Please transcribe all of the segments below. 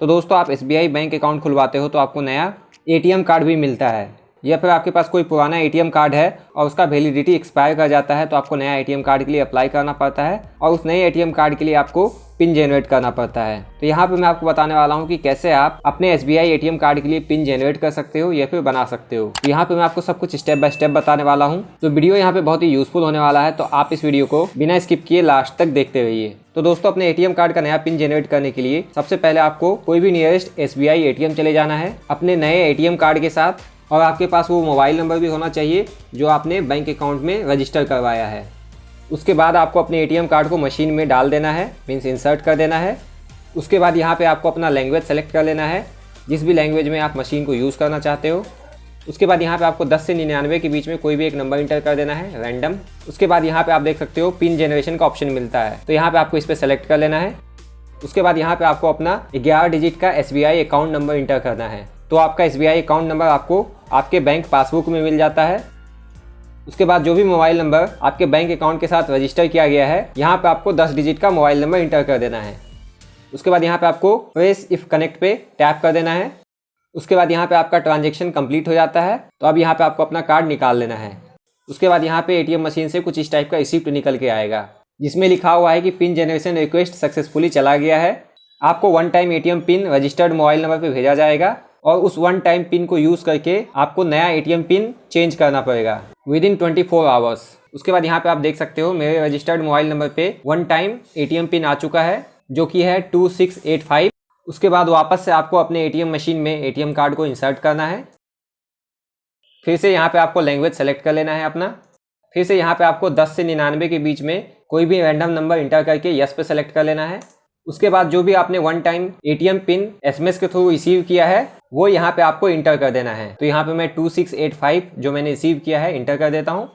तो दोस्तों आप SBI बैंक अकाउंट खुलवाते हो तो आपको नया ATM कार्ड भी मिलता है, या फिर आपके पास कोई पुराना ATM कार्ड है और उसका वैलिडिटी एक्सपायर कर जाता है तो आपको नया ATM कार्ड के लिए अप्लाई करना पड़ता है और उस नए ATM कार्ड के लिए आपको पिन जनरेट करना पड़ता है। तो यहाँ पे मैं आपको बताने वाला हूँ कि कैसे आप अपने SBI ATM कार्ड के लिए पिन जनरेट कर सकते हो या फिर बना सकते हो। तो यहाँ पे मैं आपको सब कुछ स्टेप बाय स्टेप बताने वाला हूँ। तो वीडियो यहाँ पे बहुत ही यूजफुल होने वाला है, तो आप इस वीडियो को बिना स्किप किए लास्ट तक देखते रहिए। तो दोस्तों अपने ATM कार्ड का नया पिन जनरेट करने के लिए सबसे पहले आपको कोई भी नियरेस्ट SBI ATM चले जाना है अपने नए ATM कार्ड के साथ, और आपके पास वो मोबाइल नंबर भी होना चाहिए जो आपने बैंक अकाउंट में रजिस्टर करवाया है। उसके बाद आपको अपने ATM कार्ड को मशीन में डाल देना है, मीन्स इंसर्ट कर देना है। उसके बाद यहाँ पे आपको अपना लैंग्वेज सेलेक्ट कर लेना है, जिस भी लैंग्वेज में आप मशीन को यूज़ करना चाहते हो। उसके बाद यहाँ पे आपको 10 से 99 के बीच में कोई भी एक नंबर इंटर कर देना है रैंडम। उसके बाद यहाँ पे आप देख सकते हो पिन जनरेशन का ऑप्शन मिलता है, तो यहाँ पे आपको इस पर सेलेक्ट कर लेना है। उसके बाद यहाँ पे आपको अपना 11 डिजिट का SBI अकाउंट नंबर इंटर करना है। तो आपका SBI अकाउंट नंबर आपको आपके बैंक पासबुक में मिल जाता है। उसके बाद जो भी मोबाइल नंबर आपके बैंक अकाउंट के साथ रजिस्टर किया गया है, यहाँ पे आपको 10 डिजिट का मोबाइल नंबर इंटर कर देना है। उसके बाद यहाँ पे आपको प्रेस इफ कनेक्ट पे टैप कर देना है। उसके बाद यहाँ पे आपका ट्रांजेक्शन कंप्लीट हो जाता है, तो अब यहाँ पे आपको अपना कार्ड निकाल लेना है। उसके बाद यहाँ पे ATM मशीन से कुछ इस टाइप का रिसिप्ट निकल के आएगा, जिसमें लिखा हुआ है कि पिन जनरेशन रिक्वेस्ट सक्सेसफुली चला गया है। आपको one time ATM pin registered mobile number पे भेजा जाएगा और उस वन टाइम पिन को यूज़ करके आपको नया ATM पिन चेंज करना पड़ेगा विदिन 24 आवर्स। उसके बाद यहाँ पे आप देख सकते हो मेरे रजिस्टर्ड मोबाइल नंबर पे वन टाइम ATM पिन आ चुका है, जो कि है 2685। उसके बाद वापस से आपको अपने ATM मशीन में ATM कार्ड को इंसर्ट करना है। फिर से यहाँ पे आपको लैंग्वेज सेलेक्ट कर लेना है अपना। फिर से यहाँ पे आपको 10 से 99 के बीच में कोई भी रैंडम नंबर इंटर करके यस पे सेलेक्ट कर लेना है। उसके बाद जो भी आपने one time ATM pin SMS के थ्रू रिसीव किया है वो यहाँ पे आपको इंटर कर देना है। तो यहाँ पे मैं 2685 जो मैंने रिसीव किया है इंटर कर देता हूँ।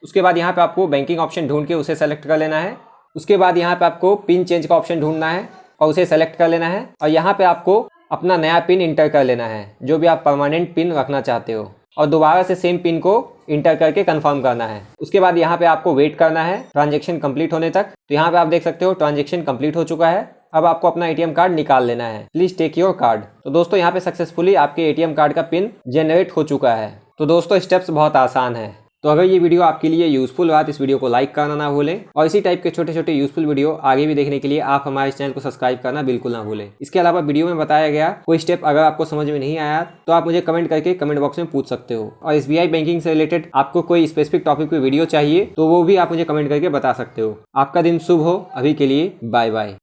उसके बाद यहाँ पे आपको बैंकिंग ऑप्शन ढूंढ के उसे सेलेक्ट कर लेना है। उसके बाद यहाँ पे आपको पिन चेंज का ऑप्शन ढूंढना है और उसे सेलेक्ट कर लेना है, और यहाँ पे आपको अपना नया पिन इंटर कर लेना है जो भी आप परमानेंट पिन रखना चाहते हो, और दोबारा से सेम पिन को इंटर करके कंफर्म करना है। उसके बाद यहाँ पे आपको वेट करना है ट्रांजैक्शन कंप्लीट होने तक। तो यहाँ पे आप देख सकते हो ट्रांजैक्शन कंप्लीट हो चुका है। अब आपको अपना ATM कार्ड निकाल लेना है। Please take your card. तो दोस्तों यहाँ पे सक्सेसफुली आपके ATM कार्ड का पिन जनरेट हो चुका है। तो दोस्तों स्टेप्स बहुत आसान है। तो अगर ये वीडियो आपके लिए यूजफुल रहा तो इस वीडियो को लाइक करना ना भूलें, और इसी टाइप के छोटे छोटे यूजफुल वीडियो आगे भी देखने के लिए आप हमारे चैनल को सब्सक्राइब करना बिल्कुल ना भूलें। इसके अलावा वीडियो में बताया गया कोई स्टेप अगर आपको समझ में नहीं आया तो आप मुझे कमेंट करके कमेंट बॉक्स में पूछ सकते हो, और SBI बैंकिंग से रिलेटेड आपको कोई स्पेसिफिक टॉपिक पे वीडियो चाहिए तो वो भी आप मुझे कमेंट करके बता सकते हो। आपका दिन शुभ हो। अभी के लिए बाय बाय।